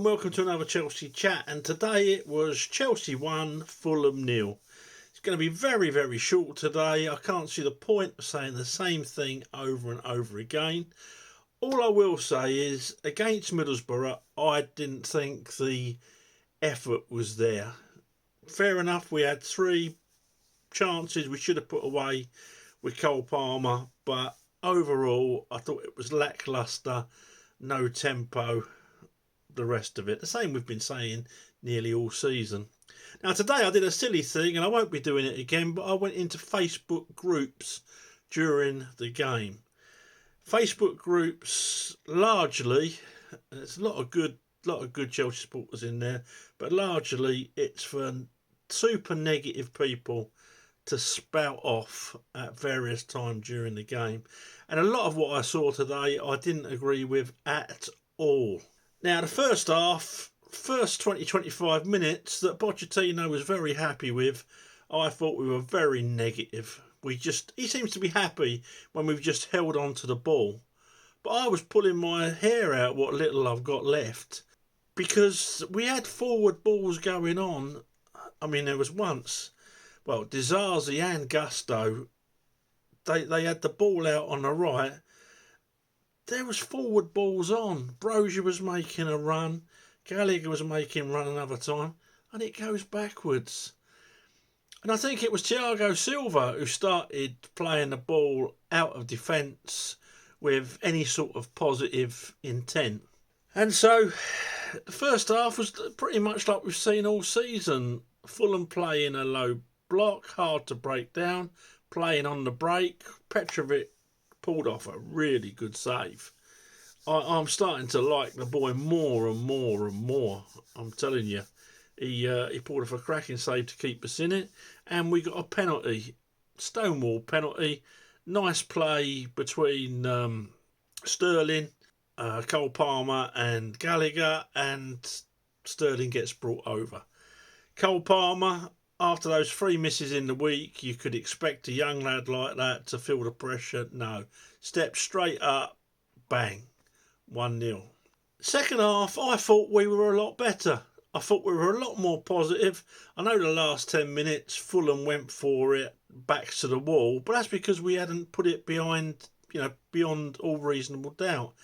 and welcome to another Chelsea chat, and today it was Chelsea 1, Fulham 0. It's going to be very, very short today. I can't see the point of saying the same thing over and over again. All I will say is, against Middlesbrough, I didn't think the effort was there. Fair enough, we had 3 chances we should have put away with Cole Palmer, but overall I thought it was lacklustre, no tempo, the rest of it. The same we've been saying nearly all season. Now today I did a silly thing, and I won't be doing it again, but I went into Facebook groups during the game. Facebook groups, largely, there's a lot of good Chelsea supporters in there, but largely it's for super negative people to spout off at various times during the game. And a lot of what I saw today I didn't agree with at all. Now, the first half, first 20-25 minutes that Potchettino was very happy with, I thought we were very negative. He seems to be happy when we've just held on to the ball. But I was pulling my hair out what little I've got left, because we had forward balls going on. I mean, there was once, well, Dizazi and Gusto, they had the ball out on the right. There was forward balls on. Brozier was making a run. Gallagher was making a run another time. And it goes backwards. And I think it was Thiago Silva who started playing the ball out of defence with any sort of positive intent. And so the first half was pretty much like we've seen all season. Fulham playing a low block, hard to break down, playing on the break. Petrovic pulled off a really good save. I'm starting to like the boy more and more and more. I'm telling you, he pulled off a cracking save to keep us in it, and we got a penalty, stonewall penalty. Nice play between Sterling, Cole Palmer and Gallagher, and Sterling gets brought over. Cole Palmer, after those 3 misses in the week, you could expect a young lad like that to feel the pressure. No. Step straight up, bang, 1-0. Second half, I thought we were a lot better. I thought we were a lot more positive. I know the last 10 minutes, Fulham went for it, backs to the wall, but that's because we hadn't put it beyond all reasonable doubt.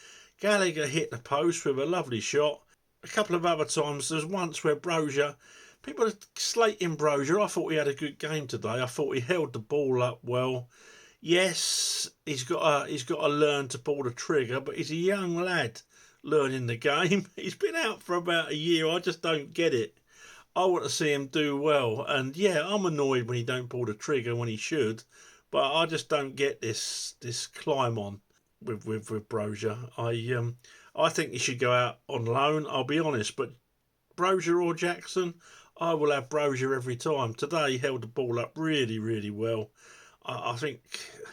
Gallagher hit the post with a lovely shot. A couple of other times, there's once where Brozier, people are slating Brozier. I thought he had a good game today. I thought he held the ball up well. Yes, he's got to learn to pull the trigger, but he's a young lad learning the game. He's been out for about a year. I just don't get it. I want to see him do well. And yeah, I'm annoyed when he don't pull the trigger when he should, but I just don't get this climb on with Brozier. I think he should go out on loan, I'll be honest, but Brozier or Jackson, I will have Brozier every time. Today he held the ball up really, really well. I think,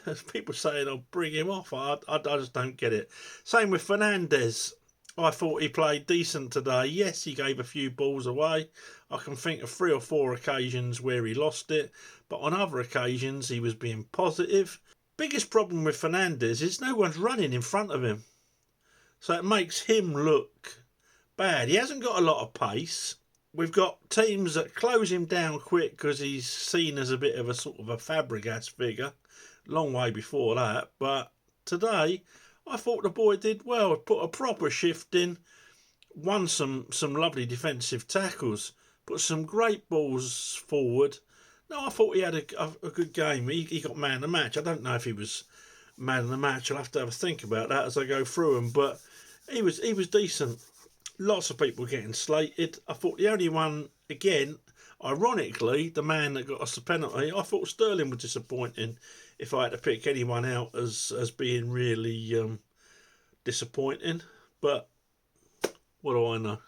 as people saying, I'll bring him off. I just don't get it. Same with Fernandes. I thought he played decent today. Yes, he gave a few balls away. I can think of 3 or 4 occasions where he lost it. But on other occasions, he was being positive. Biggest problem with Fernandes is no one's running in front of him. So it makes him look bad. He hasn't got a lot of pace. We've got teams that close him down quick because he's seen as a bit of a sort of a Fabregas figure. Long way before that. But today, I thought the boy did well. Put a proper shift in. Won some lovely defensive tackles. Put some great balls forward. No, I thought he had a good game. He got man of the match. I don't know if he was man of the match. I'll have to have a think about that as I go through them. But he was decent. Lots of people getting slated. I thought the only one, again, ironically, the man that got us the penalty, I thought Sterling was disappointing if I had to pick anyone out as being really disappointing. But what do I know?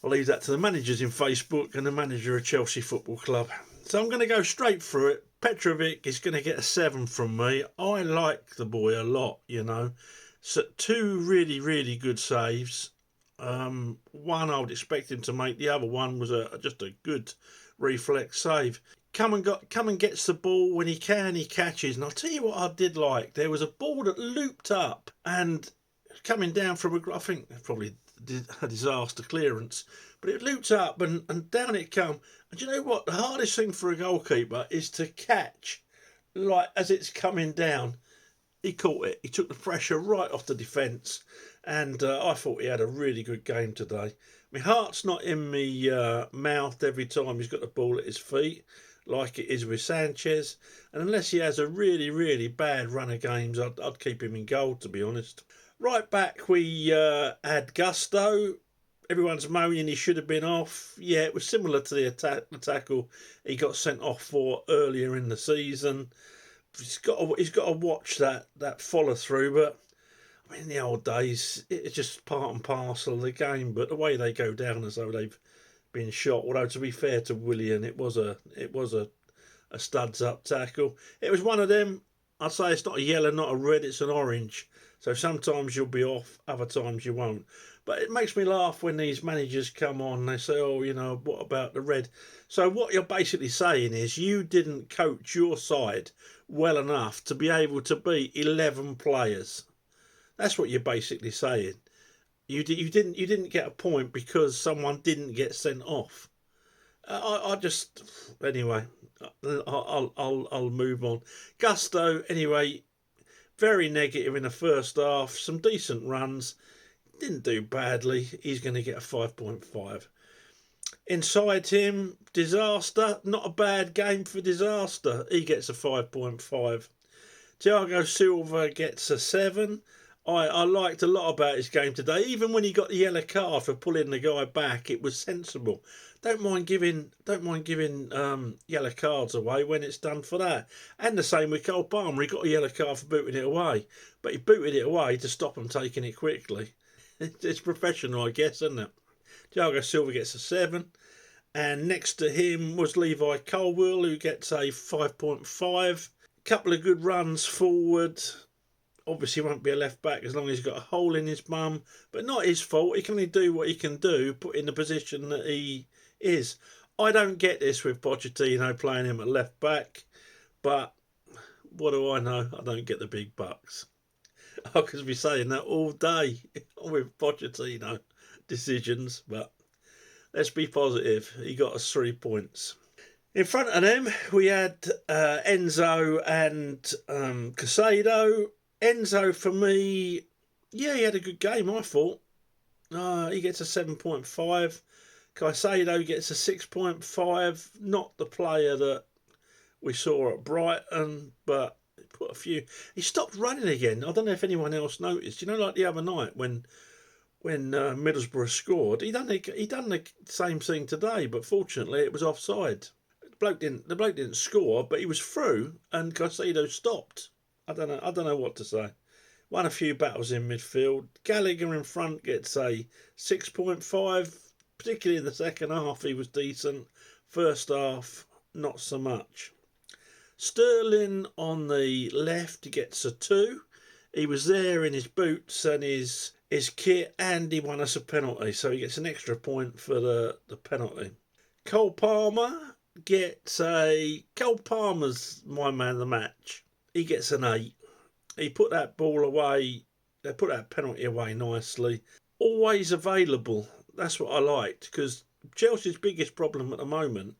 I'll leave that to the managers in Facebook and the manager of Chelsea Football Club. So I'm going to go straight through it. Petrovic is going to get a 7 from me. I like the boy a lot, you know. So 2 really, really good saves. One I would expect him to make. The other one was just a good reflex save. Come and gets the ball when he can. He catches. And I'll tell you what I did like. There was a ball that looped up and coming down from I think probably a disaster clearance. But it looped up and down it come. And do you know what? The hardest thing for a goalkeeper is to catch, like, as it's coming down. He caught it. He took the pressure right off the defence. And I thought he had a really good game today. My heart's not in my mouth every time he's got the ball at his feet, like it is with Sanchez. And unless he has a really, really bad run of games, I'd keep him in goal, to be honest. Right back, we had Gusto. Everyone's moaning he should have been off. Yeah, it was similar to the tackle he got sent off for earlier in the season. He's got to watch that follow through. But I mean, in the old days, it's just part and parcel of the game. But the way they go down as though they've been shot. Although to be fair to Willian, it was a studs up tackle. It was one of them. I'd say it's not a yellow, not a red. It's an orange. So sometimes you'll be off, other times you won't. But it makes me laugh when these managers come on and they say, oh, you know, what about the red? So what you're basically saying is you didn't coach your side well enough to be able to beat 11 players. That's what you're basically saying. You didn't get a point because someone didn't get sent off. Anyway, I'll move on. Gusto, anyway, very negative in the first half. Some decent runs. Didn't do badly. He's going to get a 5.5. Inside him, Disaster. Not a bad game for Disaster. He gets a 5.5. Thiago Silva gets a 7. I liked a lot about his game today. Even when he got the yellow card for pulling the guy back, it was sensible. Don't mind giving yellow cards away when it's done for that. And the same with Cole Palmer. He got a yellow card for booting it away, but he booted it away to stop him taking it quickly. It's professional, I guess, isn't it? Thiago Silva gets a 7. And next to him was Levi Colwill, who gets a 5.5. Couple of good runs forward. Obviously won't be a left back as long as he's got a hole in his bum, but not his fault. He can only do what he can do, put in the position that he is. I don't get this with Potchettino playing him at left back, but what do I know? I don't get the big bucks. I could be saying that all day with Potchettino decisions, but let's be positive. He got us 3 points. In front of them, we had Enzo and Caicedo. Enzo, for me, yeah, he had a good game, I thought. He gets a 7.5. Caicedo gets a 6.5. Not the player that we saw at Brighton, but put a few. He stopped running again. I don't know if anyone else noticed. You know, like the other night when Middlesbrough scored, he done the same thing today, but fortunately it was offside. The bloke didn't score, but he was through, and Caicedo stopped. I don't know what to say. Won a few battles in midfield. Gallagher in front gets a 6.5. Particularly in the second half, he was decent. First half, not so much. Sterling on the left gets a 2. He was there in his boots and his kit, and he won us a penalty, so he gets an extra point for the penalty. Cole Palmer's my man of the match. He gets an 8. He put that ball away. They put that penalty away nicely. Always available. That's what I liked, because Chelsea's biggest problem at the moment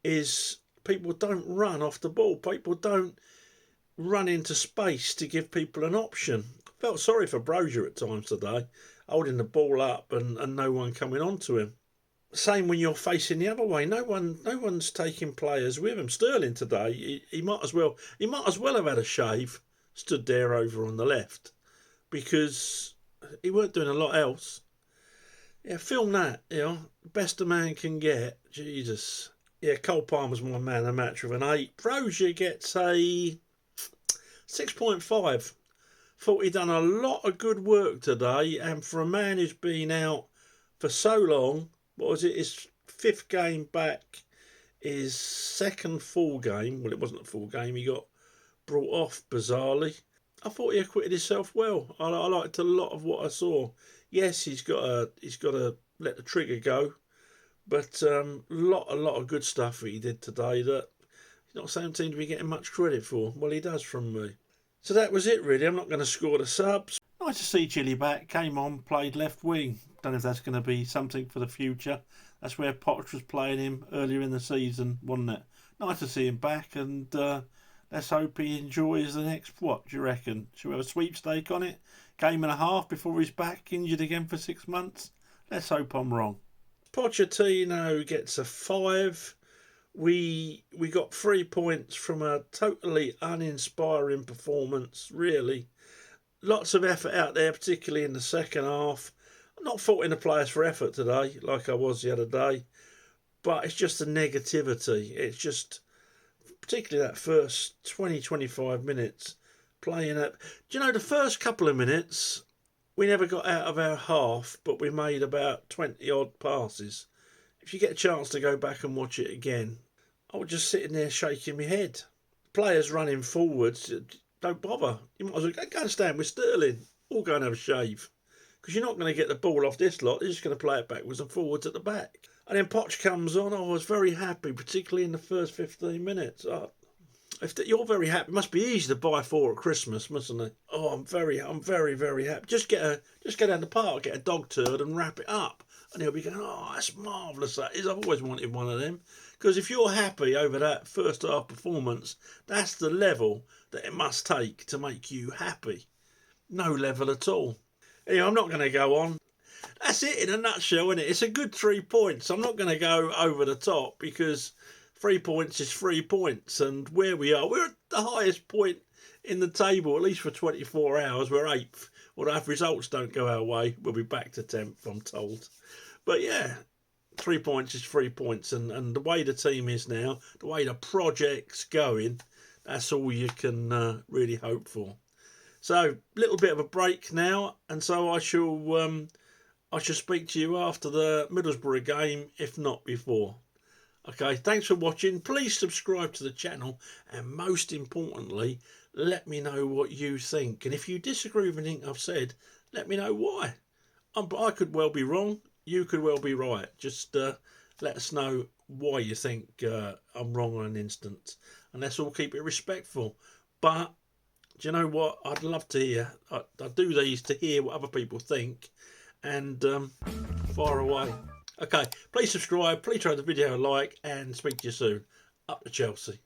is people don't run off the ball. People don't run into space to give people an option. Felt sorry for Brozier at times today, holding the ball up and no one coming onto him. Same when you're facing the other way. No one's taking players with him. Sterling today, he might as well have had a shave, stood there over on the left, because he weren't doing a lot else. Yeah, film that. You know, best a man can get. Jesus. Yeah, Cole Palmer's my man of the match with an 8. Brozier gets a 6.5. Thought he'd done a lot of good work today, and for a man who's been out for so long. What was it? His 5th game back, his 2nd full game. Well, it wasn't a full game. He got brought off bizarrely. I thought he acquitted himself well. I liked a lot of what I saw. Yes, he's got to let the trigger go, but a lot of good stuff that he did today that he's not seem to be getting much credit for. Well, he does from me. So that was it really. I'm not going to score the subs. Nice to see Chilly back. Came on, played left wing. Don't know if that's going to be something for the future. That's where Potch was playing him earlier in the season, wasn't it? Nice to see him back, and let's hope he enjoys the next, what do you reckon? Should we have a sweepstake on it? Game and a half before he's back, injured again for 6 months? Let's hope I'm wrong. Potchettino gets a 5. We got 3 points from a totally uninspiring performance, really. Lots of effort out there, particularly in the second half. I'm not faulting the players for effort today, like I was the other day, but it's just the negativity. It's just, particularly that first 20-25 minutes, playing at... Do you know, the first couple of minutes, we never got out of our half, but we made about 20-odd passes. If you get a chance to go back and watch it again, I was just sitting there shaking my head. Players running forwards, don't bother. You might as well go and stand with Sterling, or go and have a shave. Because you're not going to get the ball off this lot. They're just going to play it backwards and forwards at the back. And then Potch comes on. I was very happy, particularly in the first 15 minutes. You're very happy, it must be easy to buy 4 at Christmas, mustn't it? Oh, I'm very, very happy. Just go down the park, get a dog turd and wrap it up. And he'll be going, oh, that's marvellous, that is. I've always wanted one of them. Because if you're happy over that first half performance, that's the level that it must take to make you happy. No level at all. Anyway, I'm not going to go on. That's it in a nutshell, isn't it? It's a good 3 points. I'm not going to go over the top because 3 points is 3 points. And where we are, we're at the highest point in the table, at least for 24 hours. We're 8th. Although if results don't go our way, we'll be back to 10th, I'm told. But yeah, 3 points is 3 points. And the way the team is now, the way the project's going, that's all you can really hope for. So, little bit of a break now, and so I shall speak to you after the Middlesbrough game, if not before. Okay, thanks for watching. Please subscribe to the channel, and most importantly, let me know what you think. And if you disagree with anything I've said, let me know why. I could well be wrong. You could well be right. Just let us know why you think I'm wrong on an instant, and let's all keep it respectful. But do you know what? I'd love to hear. I do these to hear what other people think, and fire away. Okay, please subscribe, please try the video a like, and speak to you soon. Up to Chelsea.